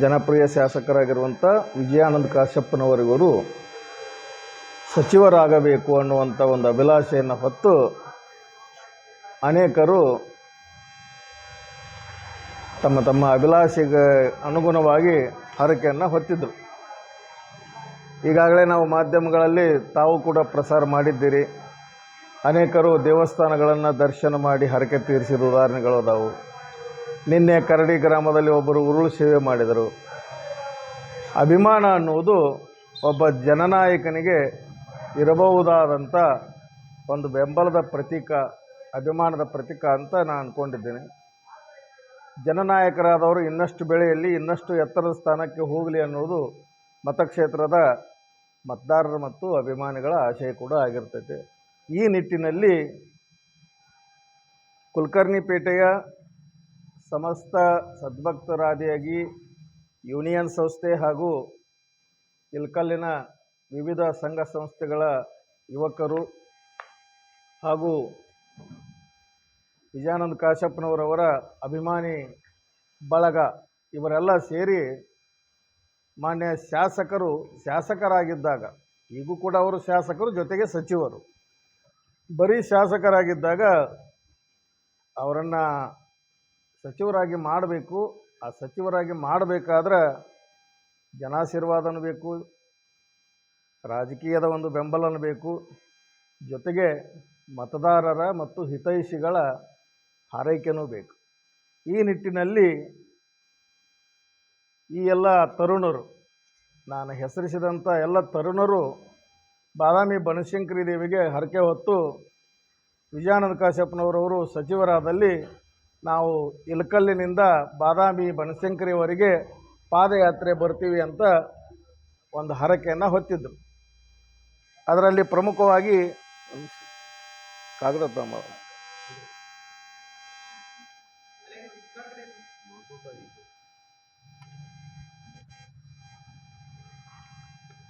ಜನಪ್ರಿಯ ಶಾಸಕರಾಗಿರುವಂಥ ವಿಜಯಾನಂದ ಕಾಶ್ಯಪ್ಪನವರಿವರು ಸಚಿವರಾಗಬೇಕು ಅನ್ನುವಂಥ ಒಂದು ಅಭಿಲಾಷೆಯನ್ನು ಹೊತ್ತು ಅನೇಕರು ತಮ್ಮ ತಮ್ಮ ಅಭಿಲಾಷೆಗೆ ಅನುಗುಣವಾಗಿ ಹರಕೆಯನ್ನು ಹೊತ್ತಿದ್ದರು. ಈಗಾಗಲೇ ನಾವು ಮಾಧ್ಯಮಗಳಲ್ಲಿ ತಾವು ಕೂಡ ಪ್ರಸಾರ ಮಾಡಿದ್ದೀರಿ. ಅನೇಕರು ದೇವಸ್ಥಾನಗಳನ್ನು ದರ್ಶನ ಮಾಡಿ ಹರಕೆ ತೀರಿಸಿದ ಉದಾಹರಣೆಗಳು ಅದಾವು. ನಿನ್ನೆ ಕರಡಿ ಗ್ರಾಮದಲ್ಲಿ ಒಬ್ಬರು ಉರುಳು ಸೇವೆ ಮಾಡಿದರು. ಅಭಿಮಾನ ಅನ್ನುವುದು ಒಬ್ಬ ಜನನಾಯಕನಿಗೆ ಇರಬಹುದಾದಂಥ ಒಂದು ಬೆಂಬಲದ ಪ್ರತೀಕ, ಅಭಿಮಾನದ ಪ್ರತೀಕ ಅಂತ ನಾನು ಅಂದ್ಕೊಂಡಿದ್ದೇನೆ. ಜನನಾಯಕರಾದವರು ಇನ್ನಷ್ಟು ಬೆಳೆಯಲ್ಲಿ ಇನ್ನಷ್ಟು ಎತ್ತರದ ಸ್ಥಾನಕ್ಕೆ ಹೋಗಲಿ ಅನ್ನೋದು ಮತಕ್ಷೇತ್ರದ ಮತದಾರರ ಮತ್ತು ಅಭಿಮಾನಿಗಳ ಆಶಯ ಕೂಡ ಆಗಿರ್ತೈತೆ. ಈ ನಿಟ್ಟಿನಲ್ಲಿ ಕುಲಕರ್ಣಿಪೇಟೆಯ ಸಮಸ್ತ ಸದ್ಭಕ್ತರಾದಿಯಾಗಿ ಯೂನಿಯನ್ ಸಂಸ್ಥೆ ಹಾಗೂ ಇಲ್ಕಲ್ಲಿನ ವಿವಿಧ ಸಂಘ ಸಂಸ್ಥೆಗಳ ಯುವಕರು ಹಾಗೂ ವಿಜಯಾನಂದ ಕಾಶ್ಯಪ್ಪನವರವರ ಅಭಿಮಾನಿ ಬಳಗ ಇವರೆಲ್ಲ ಸೇರಿ ಮಾನ್ಯ ಶಾಸಕರಾಗಿದ್ದಾಗ, ಈಗೂ ಕೂಡ ಅವರು ಶಾಸಕರು ಜೊತೆಗೆ ಸಚಿವರು, ಬರೀ ಶಾಸಕರಾಗಿದ್ದಾಗ ಅವರನ್ನು ಸಚಿವರಾಗಿ ಮಾಡಬೇಕು. ಆ ಸಚಿವರಾಗಿ ಮಾಡಬೇಕಾದ್ರೆ ಜನಾಶೀರ್ವಾದನೂ ಬೇಕು, ರಾಜಕೀಯದ ಒಂದು ಬೆಂಬಲನೂ ಬೇಕು, ಜೊತೆಗೆ ಮತದಾರರ ಮತ್ತು ಹಿತೈಷಿಗಳ ಹಾರೈಕೆಯೂ ಬೇಕು. ಈ ನಿಟ್ಟಿನಲ್ಲಿ ಈ ಎಲ್ಲ ತರುಣರು, ನಾನು ಹೆಸರಿಸಿದಂಥ ಎಲ್ಲ ತರುಣರು ಬಾದಾಮಿ ಬನಶಂಕರಿ ದೇವಿಗೆ ಹರಕೆ ಹೊತ್ತು ವಿಜಯಾನಂದ ಕಾಶ್ಯಪ್ಪನವರವರು ಸಚಿವರಾದಲ್ಲಿ ನಾವು ಇಲಕಲ್ಲಿನಿಂದ ಬಾದಾಮಿ ಬನಶಂಕರಿವರೆಗೆ ಪಾದಯಾತ್ರೆ ಬರ್ತೀವಿ ಅಂತ ಒಂದು ಹರಕೆಯನ್ನು ಹೊತ್ತಿದ್ದರು. ಅದರಲ್ಲಿ ಪ್ರಮುಖವಾಗಿ ಕಾಗದ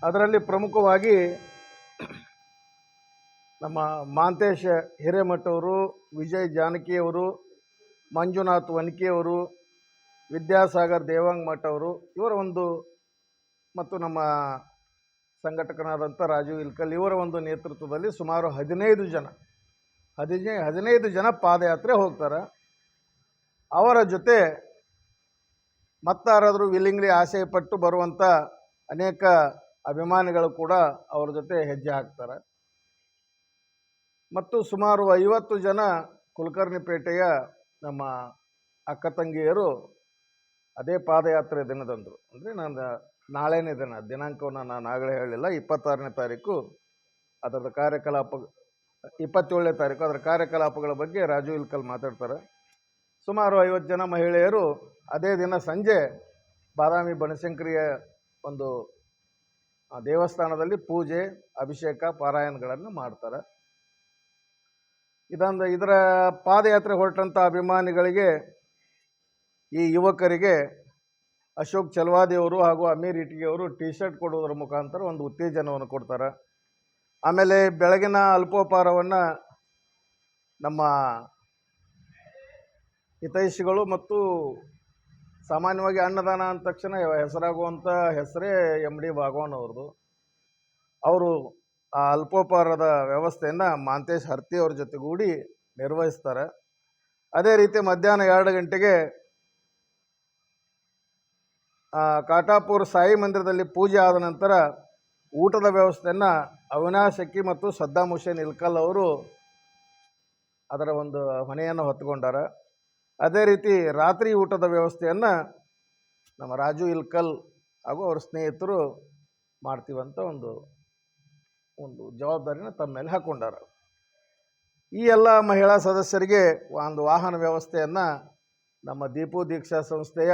ಅದರಲ್ಲಿ ಪ್ರಮುಖವಾಗಿ ನಮ್ಮ ಮಾಂತೇಶ ಹಿರೇಮಠವರು, ವಿಜಯ್ ಜಾನಕಿಯವರು, ಮಂಜುನಾಥ್ ವನ್ಕಿಯವರು, ವಿದ್ಯಾಸಾಗರ್ ದೇವಾಂಗ್ ಮಠ ಅವರು, ಇವರ ಒಂದು ಮತ್ತು ನಮ್ಮ ಸಂಘಟಕನಾದಂಥ ರಾಜು ಇಲ್ಕಲ್ ಇವರ ಒಂದು ನೇತೃತ್ವದಲ್ಲಿ ಸುಮಾರು 15 ಜನ ಪಾದಯಾತ್ರೆ ಹೋಗ್ತಾರೆ. ಅವರ ಜೊತೆ ಮತ್ತಾರಾದರೂ ವಿಲ್ಲಿಂಗ್ಲಿ ಆಸೆಪಟ್ಟು ಬರುವಂಥ ಅನೇಕ ಅಭಿಮಾನಿಗಳು ಕೂಡ ಅವರ ಜೊತೆ ಹೆಜ್ಜೆ ಹಾಕ್ತಾರೆ. ಮತ್ತು ಸುಮಾರು 50 ಜನ ಕುಲಕರ್ಣಿಪೇಟೆಯ ನಮ್ಮ ಅಕ್ಕ ತಂಗಿಯರು ಅದೇ ಪಾದಯಾತ್ರೆ ದಿನದಂದು, ಅಂದರೆ ನಾಳೆನೇ ದಿನಾಂಕವನ್ನು ನಾನು ಆಗಲೇ ಹೇಳಲಿಲ್ಲ, 26ನೇ ತಾರೀಕು ಅದರ ಕಾರ್ಯಕಲಾಪ, 27ನೇ ತಾರೀಕು ಅದರ ಕಾರ್ಯಕಲಾಪಗಳ ಬಗ್ಗೆ ರಾಜು ಇಲ್ಕಲ್ ಮಾತಾಡ್ತಾರೆ. ಸುಮಾರು 50 ಜನ ಮಹಿಳೆಯರು ಅದೇ ದಿನ ಸಂಜೆ ಬಾದಾಮಿ ಬನಶಂಕರಿಯ ಒಂದು ದೇವಸ್ಥಾನದಲ್ಲಿ ಪೂಜೆ, ಅಭಿಷೇಕ, ಪಾರಾಯಣಗಳನ್ನು ಮಾಡ್ತಾರೆ. ಇದರ ಪಾದಯಾತ್ರೆ ಹೊರಟಂಥ ಅಭಿಮಾನಿಗಳಿಗೆ, ಈ ಯುವಕರಿಗೆ ಅಶೋಕ್ ಚಲವಾದಿಯವರು ಹಾಗೂ ಅಮೀರ್ ಇಟಿಗೆಯವರು ಟಿ ಶರ್ಟ್ ಕೊಡುವುದರ ಮುಖಾಂತರ ಒಂದು ಉತ್ತೇಜನವನ್ನು ಕೊಡ್ತಾರೆ. ಆಮೇಲೆ ಬೆಳಗಿನ ಅಲ್ಪೋಪಹಾರವನ್ನು ನಮ್ಮ ಹಿತೈಷಿಗಳು ಮತ್ತು ಸಾಮಾನ್ಯವಾಗಿ ಅನ್ನದಾನ ಅಂದ ತಕ್ಷಣ ಹೆಸರಾಗುವಂಥ ಹೆಸರೇ MD ಭಾಗವಾನ್ ಅವ್ರದ್ದು. ಅವರು ಆ ಅಲ್ಪೋಪಹಾರದ ವ್ಯವಸ್ಥೆಯನ್ನು ಮಾಂತೇಶ್ ಹರ್ತಿ ಅವ್ರ ಜೊತೆಗೂಡಿ ನಿರ್ವಹಿಸ್ತಾರೆ. ಅದೇ ರೀತಿ ಮಧ್ಯಾಹ್ನ 2 ಗಂಟೆಗೆ ಕಾಟಾಪುರ ಸಾಯಿ ಮಂದಿರದಲ್ಲಿ ಪೂಜೆ ಆದ ನಂತರ ಊಟದ ವ್ಯವಸ್ಥೆಯನ್ನು ಅವಿನಾಶ್ ಅಕ್ಕಿ ಮತ್ತು ಸದ್ದಾಮ್ ಹುಸೇನ್ ಇಲ್ಕಲ್ ಅವರು ಅದರ ಒಂದು ಹೊಣೆಯನ್ನು ಹೊತ್ತುಕೊಂಡಾರ. ಅದೇ ರೀತಿ ರಾತ್ರಿ ಊಟದ ವ್ಯವಸ್ಥೆಯನ್ನು ನಮ್ಮ ರಾಜು ಇಲ್ಕಲ್ ಹಾಗೂ ಅವರ ಸ್ನೇಹಿತರು ಮಾಡ್ತೀವಂತ ಒಂದು ಜವಾಬ್ದಾರಿನ ತಮ್ಮ ಮೇಲೆ ಹಾಕ್ಕೊಂಡಾರ. ಈ ಎಲ್ಲ ಮಹಿಳಾ ಸದಸ್ಯರಿಗೆ ಒಂದು ವಾಹನ ವ್ಯವಸ್ಥೆಯನ್ನು ನಮ್ಮ ದೀಪು ದೀಕ್ಷಾ ಸಂಸ್ಥೆಯ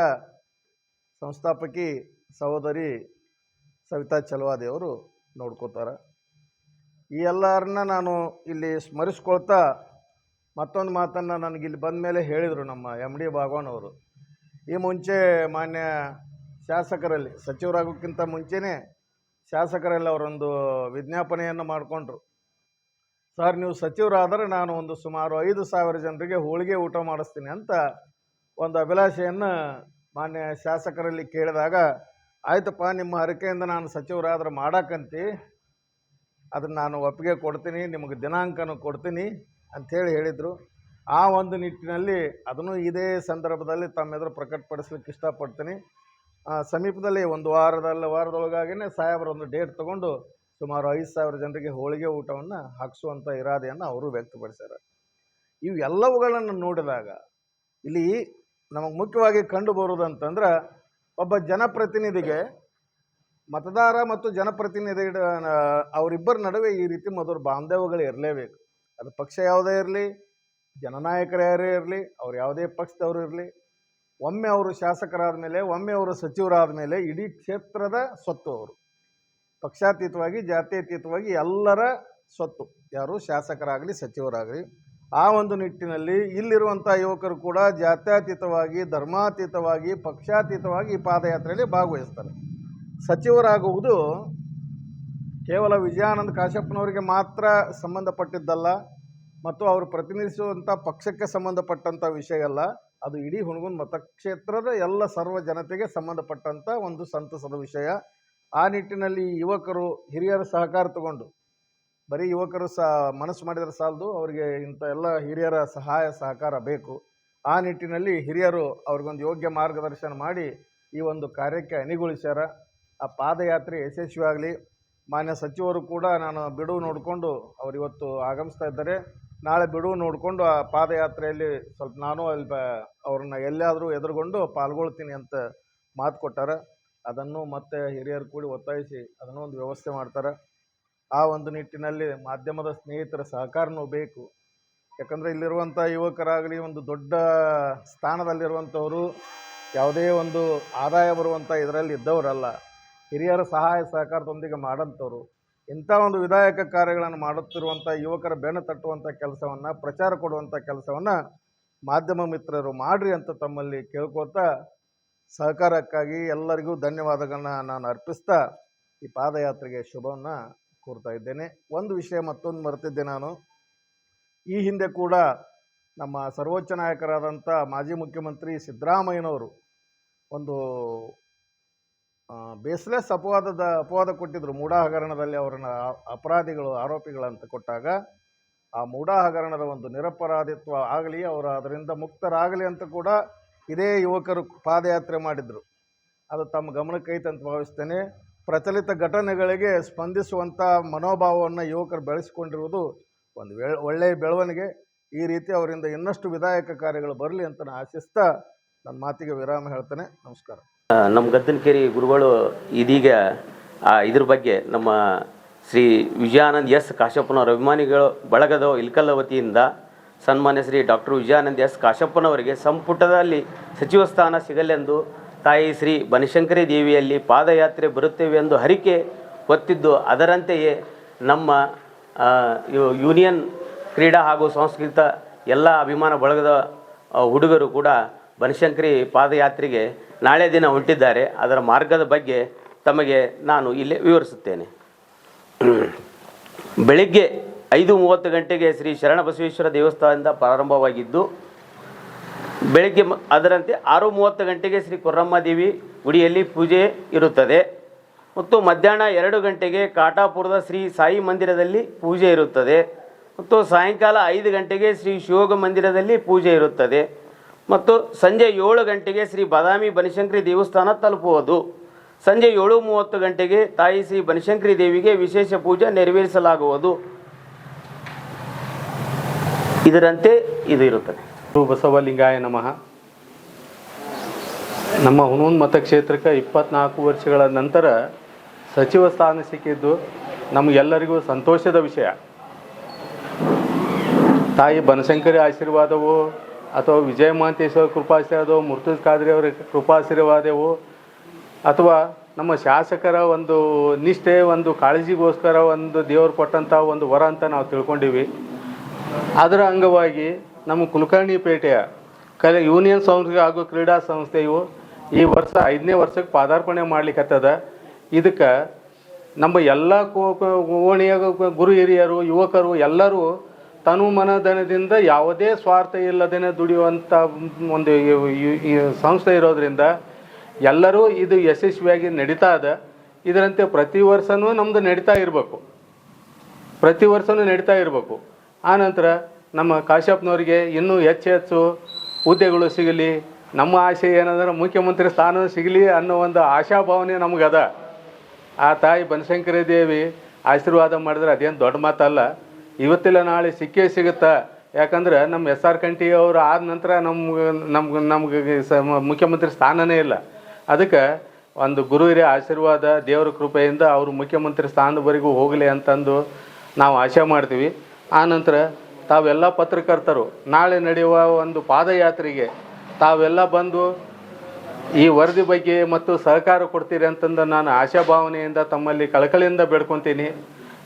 ಸಂಸ್ಥಾಪಕಿ ಸಹೋದರಿ ಸವಿತಾ ಚಲವಾದಿಯವರು ನೋಡ್ಕೋತಾರೆ. ಈ ಎಲ್ಲರನ್ನ ನಾನು ಇಲ್ಲಿ ಸ್ಮರಿಸ್ಕೊಳ್ತಾ ಮತ್ತೊಂದು ಮಾತನ್ನು ನನಗಿಲ್ಲಿ ಬಂದ ಮೇಲೆ ಹೇಳಿದರು ನಮ್ಮ MD ಭಾಗವಾನ್ ಅವರು. ಈ ಮುಂಚೆ ಮಾನ್ಯ ಶಾಸಕರಲ್ಲಿ, ಸಚಿವರಾಗೋಕ್ಕಿಂತ ಮುಂಚೆನೇ ಶಾಸಕರಲ್ಲಿ ಅವರೊಂದು ವಿಜ್ಞಾಪನೆಯನ್ನು ಮಾಡಿಕೊಂಡ್ರು. ಸರ್, ನೀವು ಸಚಿವರಾದರೆ ನಾನು ಸುಮಾರು 5,000 ಜನರಿಗೆ ಹೋಳಿಗೆ ಊಟ ಮಾಡಿಸ್ತೀನಿ ಅಂತ ಒಂದು ಅಭಿಲಾಷೆಯನ್ನು ಮಾನ್ಯ ಶಾಸಕರಲ್ಲಿ ಕೇಳಿದಾಗ, ಆಯ್ತಪ್ಪ ನಿಮ್ಮ ಹರಕೆಯಿಂದ ನಾನು ಸಚಿವರಾದ್ರೆ ಮಾಡಾಕಂತಿ, ಅದನ್ನು ನಾನು ಒಪ್ಪಿಗೆ ಕೊಡ್ತೀನಿ, ನಿಮಗೆ ದಿನಾಂಕನೂ ಕೊಡ್ತೀನಿ ಅಂಥೇಳಿ ಹೇಳಿದರು. ಆ ಒಂದು ನಿಟ್ಟಿನಲ್ಲಿ ಅದನ್ನು ಇದೇ ಸಂದರ್ಭದಲ್ಲಿ ತಮ್ಮೆದುರು ಪ್ರಕಟಪಡಿಸ್ಲಿಕ್ಕೆ ಇಷ್ಟಪಡ್ತೀನಿ. ಸಮೀಪದಲ್ಲಿ ಒಂದು ವಾರದೊಳಗಾಗಿಯೇ ಸಾಹೇಬರು ಒಂದು ಡೇಟ್ ತೊಗೊಂಡು ಸುಮಾರು 5,000 ಜನರಿಗೆ ಹೋಳಿಗೆ ಊಟವನ್ನು ಹಾಕಿಸುವಂಥ ಇರಾದೆಯನ್ನು ಅವರು ವ್ಯಕ್ತಪಡಿಸ್ಯಾರ. ಇವೆಲ್ಲವುಗಳನ್ನು ನೋಡಿದಾಗ ಇಲ್ಲಿ ನಮಗೆ ಮುಖ್ಯವಾಗಿ ಕಂಡು ಬರುವುದಂತಂದ್ರೆ, ಒಬ್ಬ ಜನಪ್ರತಿನಿಧಿಗೆ ಮತದಾರ ಮತ್ತು ಜನಪ್ರತಿನಿಧಿ ಅವರಿಬ್ಬರ ನಡುವೆ ಈ ರೀತಿ ಮಧುರ ಬಾಂಧವ್ಯಗಳು ಇರಲೇಬೇಕು. ಅದು ಪಕ್ಷ ಯಾವುದೇ ಇರಲಿ, ಜನನಾಯಕರು ಯಾರೇ ಇರಲಿ, ಅವ್ರು ಯಾವುದೇ ಪಕ್ಷದವರು ಇರಲಿ, ಒಮ್ಮೆ ಅವರು ಶಾಸಕರಾದ ಮೇಲೆ, ಒಮ್ಮೆ ಅವರು ಸಚಿವರಾದ ಮೇಲೆ ಇಡೀ ಕ್ಷೇತ್ರದ ಸ್ವತ್ತು ಅವರು. ಪಕ್ಷಾತೀತವಾಗಿ, ಜಾತ್ಯತೀತವಾಗಿ ಎಲ್ಲರ ಸ್ವತ್ತು, ಯಾರು ಶಾಸಕರಾಗಲಿ ಸಚಿವರಾಗಲಿ. ಆ ಒಂದು ನಿಟ್ಟಿನಲ್ಲಿ ಇಲ್ಲಿರುವಂಥ ಯುವಕರು ಕೂಡ ಜಾತ್ಯತೀತವಾಗಿ, ಧರ್ಮಾತೀತವಾಗಿ, ಪಕ್ಷಾತೀತವಾಗಿ ಈ ಪಾದಯಾತ್ರೆಯಲ್ಲಿ ಭಾಗವಹಿಸ್ತಾರೆ. ಸಚಿವರಾಗುವುದು ಕೇವಲ ವಿಜಯಾನಂದ ಕಾಶ್ಯಪ್ಪನವರಿಗೆ ಮಾತ್ರ ಸಂಬಂಧಪಟ್ಟಿದ್ದಲ್ಲ, ಮತ್ತು ಅವರು ಪ್ರತಿನಿಧಿಸುವಂಥ ಪಕ್ಷಕ್ಕೆ ಸಂಬಂಧಪಟ್ಟಂಥ ವಿಷಯ ಅಲ್ಲ. ಅದು ಇಡೀ ಹುಣಗುಂದ ಮತಕ್ಷೇತ್ರದ ಎಲ್ಲ ಸರ್ವ ಜನತೆಗೆ ಸಂಬಂಧಪಟ್ಟಂಥ ಒಂದು ಸಂತಸದ ವಿಷಯ. ಆ ನಿಟ್ಟಿನಲ್ಲಿ ಯುವಕರು ಹಿರಿಯರ ಸಹಕಾರ ತಗೊಂಡು, ಬರೀ ಯುವಕರು ಮನಸ್ಸು ಮಾಡಿದರೆ ಸಾಲದು, ಅವರಿಗೆ ಇಂಥ ಎಲ್ಲ ಹಿರಿಯರ ಸಹಾಯ ಸಹಕಾರ ಬೇಕು. ಆ ನಿಟ್ಟಿನಲ್ಲಿ ಹಿರಿಯರು ಅವ್ರಿಗೊಂದು ಯೋಗ್ಯ ಮಾರ್ಗದರ್ಶನ ಮಾಡಿ ಈ ಒಂದು ಕಾರ್ಯಕ್ಕೆ ಅಣಿಗೊಳಿಸ್ಯಾರ. ಆ ಪಾದಯಾತ್ರೆ ಯಶಸ್ವಿಯಾಗಲಿ. ಮಾನ್ಯ ಸಚಿವರು ಕೂಡ ನಾನು ಬಿಡುವು ನೋಡಿಕೊಂಡು ಅವರು ಇವತ್ತು ಆಗಮಿಸ್ತಾ ಇದ್ದಾರೆ. ನಾಳೆ ಬಿಡುವು ನೋಡಿಕೊಂಡು ಆ ಪಾದಯಾತ್ರೆಯಲ್ಲಿ ಸ್ವಲ್ಪ ನಾನು ಅಲ್ಲಿ ಅವ್ರನ್ನ ಎಲ್ಲಾದರೂ ಎದುರುಗೊಂಡು ಪಾಲ್ಗೊಳ್ತೀನಿ ಅಂತ ಮಾತು ಕೊಟ್ಟಾರೆ. ಅದನ್ನು ಮತ್ತೆ ಹಿರಿಯರು ಕೂಡಿ ಒತ್ತಾಯಿಸಿ ಅದನ್ನು ಒಂದು ವ್ಯವಸ್ಥೆ ಮಾಡ್ತಾರೆ. ಆ ಒಂದು ನಿಟ್ಟಿನಲ್ಲಿ ಮಾಧ್ಯಮದ ಸ್ನೇಹಿತರ ಸಹಕಾರನೂ ಬೇಕು. ಯಾಕಂದರೆ ಇಲ್ಲಿರುವಂಥ ಯುವಕರಾಗಲಿ ಒಂದು ದೊಡ್ಡ ಸ್ಥಾನದಲ್ಲಿರುವಂಥವರು ಯಾವುದೇ ಒಂದು ಆದಾಯ ಬರುವಂಥ ಇದರಲ್ಲಿ ಇದ್ದವರಲ್ಲ. ಹಿರಿಯರ ಸಹಾಯ ಸಹಕಾರದೊಂದಿಗೆ ಮಾಡೋಂಥವ್ರು. ಇಂಥ ಒಂದು ವಿಧಾಯಕ ಕಾರ್ಯಗಳನ್ನು ಮಾಡುತ್ತಿರುವಂಥ ಯುವಕರ ಬೆನ್ನು ತಟ್ಟುವಂಥ ಕೆಲಸವನ್ನು, ಪ್ರಚಾರ ಕೊಡುವಂಥ ಕೆಲಸವನ್ನು ಮಾಧ್ಯಮ ಮಿತ್ರರು ಮಾಡಿರಿ ಅಂತ ತಮ್ಮಲ್ಲಿ ಕೇಳ್ಕೊಳ್ತಾ, ಸಹಕಾರಕ್ಕಾಗಿ ಎಲ್ಲರಿಗೂ ಧನ್ಯವಾದಗಳನ್ನ ನಾನು ಅರ್ಪಿಸ್ತಾ ಈ ಪಾದಯಾತ್ರೆಗೆ ಶುಭವನ್ನು ಕೋರ್ತಾ ಇದ್ದೇನೆ. ಒಂದು ವಿಷಯ ಮತ್ತೊಂದು ಮರೆತಿದ್ದೆ ನಾನು. ಈ ಹಿಂದೆ ಕೂಡ ನಮ್ಮ ಸರ್ವೋಚ್ಚ ನಾಯಕರಾದಂಥ ಮಾಜಿ ಮುಖ್ಯಮಂತ್ರಿ ಸಿದ್ದರಾಮಯ್ಯನವರು ಒಂದು ಬೇಸ್ಲೆಸ್ ಅಪವಾದ ಕೊಟ್ಟಿದ್ದರು. ಮೂಡಾ ಹಗರಣದಲ್ಲಿ ಅವರನ್ನು ಅಪರಾಧಿಗಳು, ಆರೋಪಿಗಳಂತ ಕೊಟ್ಟಾಗ ಆ ಮೂಡಾ ಹಗರಣದ ಒಂದು ನಿರಪರಾಧಿತ್ವ ಆಗಲಿ, ಅವರು ಅದರಿಂದ ಮುಕ್ತರಾಗಲಿ ಅಂತ ಕೂಡ ಇದೇ ಯುವಕರು ಪಾದಯಾತ್ರೆ ಮಾಡಿದರು. ಅದು ತಮ್ಮ ಗಮನಕ್ಕೈತೆ ಅಂತ ಭಾವಿಸ್ತೇನೆ. ಪ್ರಚಲಿತ ಘಟನೆಗಳಿಗೆ ಸ್ಪಂದಿಸುವಂಥ ಮನೋಭಾವವನ್ನು ಯುವಕರು ಬೆಳೆಸಿಕೊಂಡಿರುವುದು ಒಂದು ಒಳ್ಳೆಯ ಬೆಳವಣಿಗೆ. ಈ ರೀತಿ ಅವರಿಂದ ಇನ್ನಷ್ಟು ವಿಧಾಯಕ ಕಾರ್ಯಗಳು ಬರಲಿ ಅಂತ ನಾನು ಆಶಿಸ್ತಾ ನನ್ನ ಮಾತಿಗೆ ವಿರಾಮ ಹೇಳ್ತೇನೆ. ನಮಸ್ಕಾರ. ನಮ್ಮ ಗದ್ದನಕೇರಿ ಗುರುಗಳು ಇದೀಗ ಇದ್ರ ಬಗ್ಗೆ ನಮ್ಮ ಶ್ರೀ ವಿಜಯಾನಂದ ಎಸ್ ಕಾಶ್ಯಪ್ಪನವರ ಅಭಿಮಾನಿಗಳು ಬಳಗದ ಇಲ್ಕಲ್ಲ ವತಿಯಿಂದ ಸನ್ಮಾನ್ಯ ಶ್ರೀ ಡಾಕ್ಟರ್ ವಿಜಯಾನಂದ ಎಸ್ ಕಾಶ್ಯಪ್ಪನವರಿಗೆ ಸಂಪುಟದಲ್ಲಿ ಸಚಿವ ಸ್ಥಾನ ಸಿಗಲೆಂದು ತಾಯಿ ಶ್ರೀ ಬನಶಂಕರಿ ದೇವಿಯಲ್ಲಿ ಪಾದಯಾತ್ರೆ ಬರುತ್ತೇವೆ ಎಂದು ಹರಿಕೆ ಹೊತ್ತಿದ್ದು, ಅದರಂತೆಯೇ ನಮ್ಮ ಯೂನಿಯನ್ ಕ್ರೀಡಾ ಹಾಗೂ ಸಾಂಸ್ಕೃತಿಕ ಎಲ್ಲ ಅಭಿಮಾನ ಬಳಗದ ಹುಡುಗರು ಕೂಡ ಬನಶಂಕರಿ ಪಾದಯಾತ್ರೆಗೆ ನಾಳೆ ದಿನ ಹೊಂಟಿದ್ದಾರೆ. ಅದರ ಮಾರ್ಗದ ಬಗ್ಗೆ ತಮಗೆ ನಾನು ಇಲ್ಲಿ ವಿವರಿಸುತ್ತೇನೆ. ಬೆಳಿಗ್ಗೆ 5:30 ಗಂಟೆಗೆ ಶ್ರೀ ಶರಣಬಸವೇಶ್ವರ ದೇವಸ್ಥಾನದಿಂದ ಪ್ರಾರಂಭವಾಗಿದ್ದು, ಬೆಳಗ್ಗೆ ಅದರಂತೆ 6:30 ಗಂಟೆಗೆ ಶ್ರೀ ಕೊರ್ರಮ್ಮ ದೇವಿ ಗುಡಿಯಲ್ಲಿ ಪೂಜೆ ಇರುತ್ತದೆ ಮತ್ತು ಮಧ್ಯಾಹ್ನ 2 ಗಂಟೆಗೆ ಕಾಟಾಪುರದ ಶ್ರೀ ಸಾಯಿ ಮಂದಿರದಲ್ಲಿ ಪೂಜೆ ಇರುತ್ತದೆ ಮತ್ತು ಸಾಯಂಕಾಲ 5 ಗಂಟೆಗೆ ಶ್ರೀ ಶಿವಯೋಗ ಮಂದಿರದಲ್ಲಿ ಪೂಜೆ ಇರುತ್ತದೆ ಮತ್ತು ಸಂಜೆ 7 ಗಂಟೆಗೆ ಶ್ರೀ ಬಾದಾಮಿ ಬನಶಂಕರಿ ದೇವಸ್ಥಾನ ತಲುಪುವುದು. ಸಂಜೆ 7:30 ಗಂಟೆಗೆ ತಾಯಿ ಶ್ರೀ ಬನಶಂಕರಿ ದೇವಿಗೆ ವಿಶೇಷ ಪೂಜೆ ನೆರವೇರಿಸಲಾಗುವುದು. ಇದರಂತೆ ಇದು ಇರುತ್ತದೆ. ಬಸವಲಿಂಗಾಯ ನಮಃ. ನಮ್ಮ ಹುಣಗುಂದ ಮತಕ್ಷೇತ್ರಕ್ಕೆ 24 ವರ್ಷಗಳ ನಂತರ ಸಚಿವ ಸ್ಥಾನ ಸಿಕ್ಕಿದ್ದು ನಮಗೆಲ್ಲರಿಗೂ ಸಂತೋಷದ ವಿಷಯ. ತಾಯಿ ಬನಶಂಕರಿ ಆಶೀರ್ವಾದವೋ ಅಥವಾ ವಿಜಯ ಮಹಾಂತೇಶ್ವರ ಕೃಪಾಶೀರ್ವಾದವೋ, ಮುರ್ತುಜ್ ಖಾದ್ರಿ ಅವರ ಕೃಪಾಶೀರ್ವಾದವೋ, ಅಥವಾ ನಮ್ಮ ಶಾಸಕರ ಒಂದು ನಿಷ್ಠೆ, ಒಂದು ಕಾಳಜಿಗೋಸ್ಕರ ಒಂದು ದೇವರು ಕೊಟ್ಟಂಥ ಒಂದು ವರ ಅಂತ ನಾವು ತಿಳ್ಕೊಂಡಿವಿ. ಅದರ ಅಂಗವಾಗಿ ನಮ್ಮ ಕುಲಕರ್ಣಿ ಪೇಟೆಯ ಯೂನಿಯನ್ ಸಂಸ್ಥೆ ಹಾಗೂ ಕ್ರೀಡಾ ಸಂಸ್ಥೆಯು ಈ ವರ್ಷ 5ನೇ ವರ್ಷಕ್ಕೆ ಪಾದಾರ್ಪಣೆ ಮಾಡ್ಲಿಕ್ಕತ್ತದ. ಇದಕ್ಕೆ ನಮ್ಮ ಎಲ್ಲ ಓಣಿಯ ಗುರು ಹಿರಿಯರು, ಯುವಕರು ಎಲ್ಲರೂ ತನು ಮನಧನದಿಂದ ಯಾವುದೇ ಸ್ವಾರ್ಥ ಇಲ್ಲದೇ ದುಡಿಯುವಂಥ ಒಂದು ಈ ಸಂಸ್ಥೆ ಇರೋದ್ರಿಂದ ಎಲ್ಲರೂ ಇದು ಯಶಸ್ವಿಯಾಗಿ ನಡೀತಾ ಇದೆ. ಇದರಂತೆ ಪ್ರತಿ ವರ್ಷವೂ ನಮ್ಮದು ನಡೀತಾ ಇರಬೇಕು. ಆನಂತರ ನಮ್ಮ ಕಾಶ್ಯಪ್ನವರಿಗೆ ಇನ್ನೂ ಹೆಚ್ಚು ಹುದ್ದೆಗಳು ಸಿಗಲಿ, ನಮ್ಮ ಆಸೆ ಏನಂದ್ರೆ ಮುಖ್ಯಮಂತ್ರಿ ಸ್ಥಾನ ಸಿಗಲಿ ಅನ್ನೋ ಒಂದು ಆಶಾಭಾವನೆ ನಮಗದ. ಆ ತಾಯಿ ಬನಶಂಕರಿ ದೇವಿ ಆಶೀರ್ವಾದ ಮಾಡಿದ್ರೆ ಅದೇನು ದೊಡ್ಡ ಮಾತಲ್ಲ. ಇವತ್ತಿಲ್ಲ ನಾಳೆ ಸಿಕ್ಕೇ ಸಿಗುತ್ತಾ. ಯಾಕಂದ್ರೆ ನಮ್ಮ SR ಕಂಠಿ ಅವರು ಆದ ನಂತರ ನಮ್ಗೆ ಮುಖ್ಯಮಂತ್ರಿ ಸ್ಥಾನನೇ ಇಲ್ಲ. ಅದಕ್ಕೆ ಒಂದು ಗುರು ಹಿರಿಯ ಆಶೀರ್ವಾದ ದೇವರ ಕೃಪೆಯಿಂದ ಅವರು ಮುಖ್ಯಮಂತ್ರಿ ಸ್ಥಾನದವರೆಗೂ ಹೋಗಲಿ ಅಂತಂದು ನಾವು ಆಶೆ ಮಾಡ್ತೀವಿ. ಆನಂತರ ತಾವೆಲ್ಲ ಪತ್ರಕರ್ತರು ನಾಳೆ ನಡೆಯುವ ಒಂದು ಪಾದಯಾತ್ರೆಗೆ ತಾವೆಲ್ಲ ಬಂದು ಈ ವರದಿ ಬಗ್ಗೆ ಮತ್ತು ಸಹಕಾರ ಕೊಡ್ತೀರಿ ಅಂತಂದು ನಾನು ಆಶಾಭಾವನೆಯಿಂದ ತಮ್ಮಲ್ಲಿ ಕಳಕಳಿಯಿಂದ ಬೇಡ್ಕೊತೀನಿ.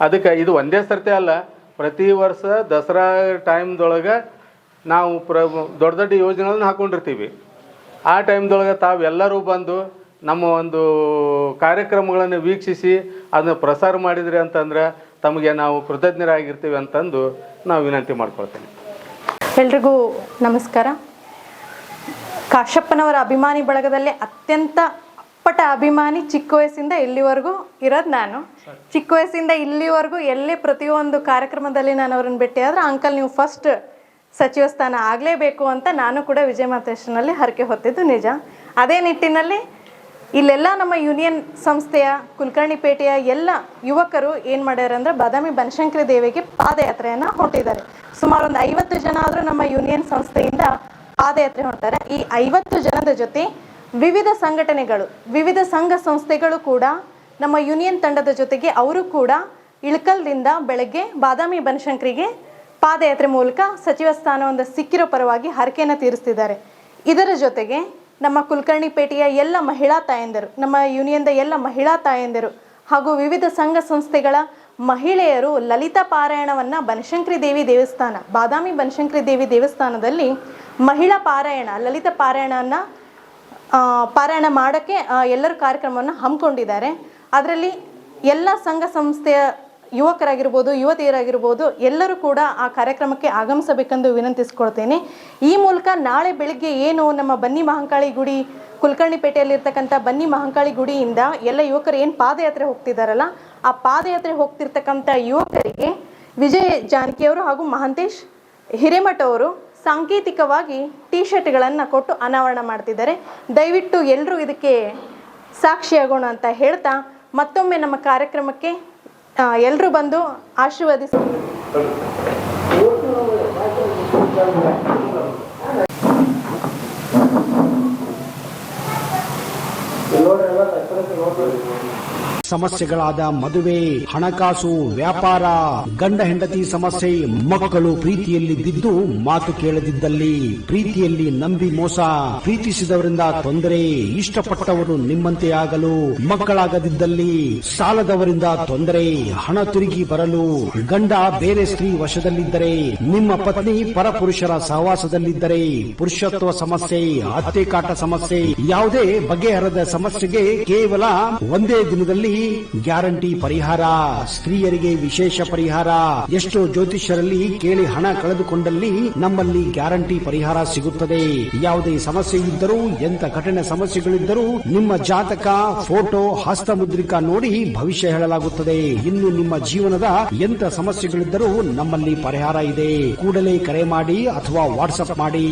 ಅದಕ್ಕೆ ಇದು ಒಂದೇ ಸರ್ತಿ ಅಲ್ಲ, ಪ್ರತಿ ವರ್ಷ ದಸರಾ ಟೈಮ್ದೊಳಗೆ ನಾವು ದೊಡ್ಡ ದೊಡ್ಡ ಯೋಜನೆಗಳನ್ನ ಹಾಕ್ಕೊಂಡಿರ್ತೀವಿ. ಆ ಟೈಮ್ದೊಳಗೆ ತಾವೆಲ್ಲರೂ ಬಂದು ನಮ್ಮ ಒಂದು ಕಾರ್ಯಕ್ರಮಗಳನ್ನು ವೀಕ್ಷಿಸಿ ಅದನ್ನು ಪ್ರಸಾರ ಮಾಡಿದ್ರಿ ಅಂತಂದ್ರೆ ತಮಗೆ ನಾವು ಕೃತಜ್ಞರಾಗಿರ್ತೀವಿ ಅಂತಂದು ನಾವು ವಿನಂತಿ ಮಾಡ್ಕೊಳ್ತೇನೆ. ಎಲ್ರಿಗೂ ನಮಸ್ಕಾರ. ಕಾಶ್ಯಪ್ಪನವರ ಅಭಿಮಾನಿ ಬಳಗದಲ್ಲಿ ಅತ್ಯಂತ ಅಪ್ಪಟ ಅಭಿಮಾನಿ ಚಿಕ್ಕ ವಯಸ್ಸಿಂದ ಇಲ್ಲಿವರೆಗೂ ಇರೋದು ನಾನು. ಚಿಕ್ಕ ವಯಸ್ಸಿಂದ ಇಲ್ಲಿವರೆಗೂ ಎಲ್ಲೇ ಪ್ರತಿಯೊಂದು ಕಾರ್ಯಕ್ರಮದಲ್ಲಿ ನಾನು ಅವ್ರನ್ನ ಭೇಟಿಯಾದ್ರೆ ಅಂಕಲ್ ನೀವು ಫಸ್ಟ್ ಸಚಿವ ಸ್ಥಾನ ಆಗಲೇಬೇಕು ಅಂತ ನಾನು ಕೂಡ ವಿಜಯ ಮಾತೇಶ್ನಲ್ಲಿ ಹರಕೆ ಹೊತ್ತಿದ್ದು ನಿಜ. ಅದೇ ನಿಟ್ಟಿನಲ್ಲಿ ಇಲ್ಲೆಲ್ಲ ನಮ್ಮ ಯೂನಿಯನ್ ಸಂಸ್ಥೆಯ ಕುಲಕರ್ಣಿಪೇಟೆಯ ಎಲ್ಲ ಯುವಕರು ಏನು ಮಾಡ್ಯಾರ ಅಂದ್ರೆ ಬಾದಾಮಿ ಬನಶಂಕರಿ ದೇವಿಗೆ ಪಾದಯಾತ್ರೆಯನ್ನು ಹೊರಟಿದ್ದಾರೆ. ಸುಮಾರು ಒಂದು 50 ಜನ ಆದರೂ ನಮ್ಮ ಯೂನಿಯನ್ ಸಂಸ್ಥೆಯಿಂದ ಪಾದಯಾತ್ರೆ ಹೊರಡ್ತಾರೆ. ಈ 50 ಜನದ ಜೊತೆ ವಿವಿಧ ಸಂಘಟನೆಗಳು, ವಿವಿಧ ಸಂಘ ಸಂಸ್ಥೆಗಳು ಕೂಡ ನಮ್ಮ ಯೂನಿಯನ್ ತಂಡದ ಜೊತೆಗೆ ಅವರು ಕೂಡ ಇಳಕಲ್ದಿಂದ ಬೆಳಗ್ಗೆ ಬಾದಾಮಿ ಬನಶಂಕರಿಗೆ ಪಾದಯಾತ್ರೆ ಮೂಲಕ ಸಚಿವ ಸ್ಥಾನವನ್ನು ಸಿಕ್ಕಿರೋ ಪರವಾಗಿ ಹರಕೆಯನ್ನು ತೀರಿಸ್ತಿದ್ದಾರೆ. ಇದರ ಜೊತೆಗೆ ನಮ್ಮ ಕುಲಕರ್ಣಿಪೇಟೆಯ ಎಲ್ಲ ಮಹಿಳಾ ತಾಯಂದಿರು, ನಮ್ಮ ಯೂನಿಯನ್ದ ಎಲ್ಲ ಮಹಿಳಾ ತಾಯಂದಿರು ಹಾಗೂ ವಿವಿಧ ಸಂಘ ಸಂಸ್ಥೆಗಳ ಮಹಿಳೆಯರು ಲಲಿತಾ ಪಾರಾಯಣವನ್ನು ಬನಶಂಕರಿ ದೇವಿ ದೇವಸ್ಥಾನ, ಬಾದಾಮಿ ಬನಶಂಕರಿ ದೇವಿ ದೇವಸ್ಥಾನದಲ್ಲಿ ಮಹಿಳಾ ಪಾರಾಯಣ, ಲಲಿತ ಪಾರಾಯಣವನ್ನು ಪಾರಾಯಣ ಮಾಡೋಕ್ಕೆ ಎಲ್ಲರೂ ಕಾರ್ಯಕ್ರಮವನ್ನು ಹಮ್ಮಿಕೊಂಡಿದ್ದಾರೆ. ಅದರಲ್ಲಿ ಎಲ್ಲ ಸಂಘ ಸಂಸ್ಥೆಯ ಯುವಕರಾಗಿರ್ಬೋದು, ಯುವತಿಯರಾಗಿರ್ಬೋದು ಎಲ್ಲರೂ ಕೂಡ ಆ ಕಾರ್ಯಕ್ರಮಕ್ಕೆ ಆಗಮಿಸಬೇಕೆಂದು ವಿನಂತಿಸ್ಕೊಳ್ತೇನೆ. ಈ ಮೂಲಕ ನಾಳೆ ಬೆಳಗ್ಗೆ ಏನು ನಮ್ಮ ಬನ್ನಿ ಮಹಾಂಕಾಳಿ ಗುಡಿ, ಕುಲಕರ್ಣಿಪೇಟೆಯಲ್ಲಿರ್ತಕ್ಕಂಥ ಬನ್ನಿ ಮಹಾಂಕಾಳಿ ಗುಡಿಯಿಂದ ಎಲ್ಲ ಯುವಕರು ಏನು ಪಾದಯಾತ್ರೆ ಹೋಗ್ತಿದ್ದಾರಲ್ಲ, ಆ ಪಾದಯಾತ್ರೆ ಹೋಗ್ತಿರ್ತಕ್ಕಂಥ ಯುವಕರಿಗೆ ವಿಜಯ್ ಜಾನಕಿಯವರು ಹಾಗೂ ಮಹಾಂತೇಶ್ ಹಿರೇಮಠ ಅವರು ಸಾಂಕೇತಿಕವಾಗಿ T-ಶರ್ಟ್ಗಳನ್ನು ಕೊಟ್ಟು ಅನಾವರಣ ಮಾಡ್ತಿದ್ದಾರೆ. ದಯವಿಟ್ಟು ಎಲ್ಲರೂ ಇದಕ್ಕೆ ಸಾಕ್ಷಿಯಾಗೋಣ ಅಂತ ಹೇಳ್ತಾ ಮತ್ತೊಮ್ಮೆ ನಮ್ಮ ಕಾರ್ಯಕ್ರಮಕ್ಕೆ ಎಲ್ಲರೂ ಬಂದು ಆಶೀರ್ವದಿಸಿ. ಸಮಸ್ಯೆಗಳಾದ ಮದುವೆ, ಹಣಕಾಸು, ವ್ಯಾಪಾರ, ಗಂಡ ಹೆಂಡತಿ ಸಮಸ್ಯೆ, ಮಕ್ಕಳು ಪ್ರೀತಿಯಲ್ಲಿ ಬಿದ್ದು ಮಾತು ಕೇಳದಿದ್ದಲ್ಲಿ, ಪ್ರೀತಿಯಲ್ಲಿ ನಂಬಿ ಮೋಸ, ಪ್ರೀತಿಸಿದವರಿಂದ ತೊಂದರೆ, ಇಷ್ಟಪಟ್ಟವರು ನಿಮ್ಮಂತೆ ಆಗಲು ಮಕ್ಕಳಾಗದಿದ್ದಲ್ಲಿ, ಸಾಲದವರಿಂದ ತೊಂದರೆ, ಹಣ ತಿರುಗಿ ಬರಲು, ಗಂಡ ಬೇರೆ ಸ್ತ್ರೀ ವಶದಲ್ಲಿದ್ದರೆ, ನಿಮ್ಮ ಪತ್ನಿ ಪರಪುರುಷರ ಸಹವಾಸದಲ್ಲಿದ್ದರೆ, ಪುರುಷತ್ವ ಸಮಸ್ಯೆ, ಅತ್ತೆ ಕಾಟ ಸಮಸ್ಯೆ, ಯಾವುದೇ ಬಗೆಹರದ ಸಮಸ್ಯೆಗೆ ಕೇವಲ ಒಂದೇ ದಿನದಲ್ಲಿ ಗ್ಯಾರಂಟಿ ಪರಿಹಾರ. ಸ್ತ್ರೀಯರಿಗೆ ವಿಶೇಷ ಪರಿಹಾರ. ಎಷ್ಟೋ ಜ್ಯೋತಿಷ್ಯರಲ್ಲಿ ಕೇಳಿ ಹಣ ಕಳೆದುಕೊಂಡಲ್ಲಿ ನಮ್ಮಲ್ಲಿ ಗ್ಯಾರಂಟಿ ಪರಿಹಾರ ಸಿಗುತ್ತದೆ. ಯಾವುದೇ ಸಮಸ್ಯೆ ಇದ್ದರೂ, ಎಂತ ಕಠಿಣ ಸಮಸ್ಯೆಗಳಿದ್ದರೂ ನಿಮ್ಮ ಜಾತಕ, ಫೋಟೋ, ಹಸ್ತಮುದ್ರಿಕಾ ನೋಡಿ ಭವಿಷ್ಯ ಹೇಳಲಾಗುತ್ತದೆ. ಇನ್ನು ನಿಮ್ಮ ಜೀವನದ ಎಂತ ಸಮಸ್ಯೆಗಳಿದ್ದರೂ ನಮ್ಮಲ್ಲಿ ಪರಿಹಾರ ಇದೆ. ಕೂಡಲೇ ಕರೆ ಮಾಡಿ ಅಥವಾ ವಾಟ್ಸ್ಆಪ್ ಮಾಡಿ.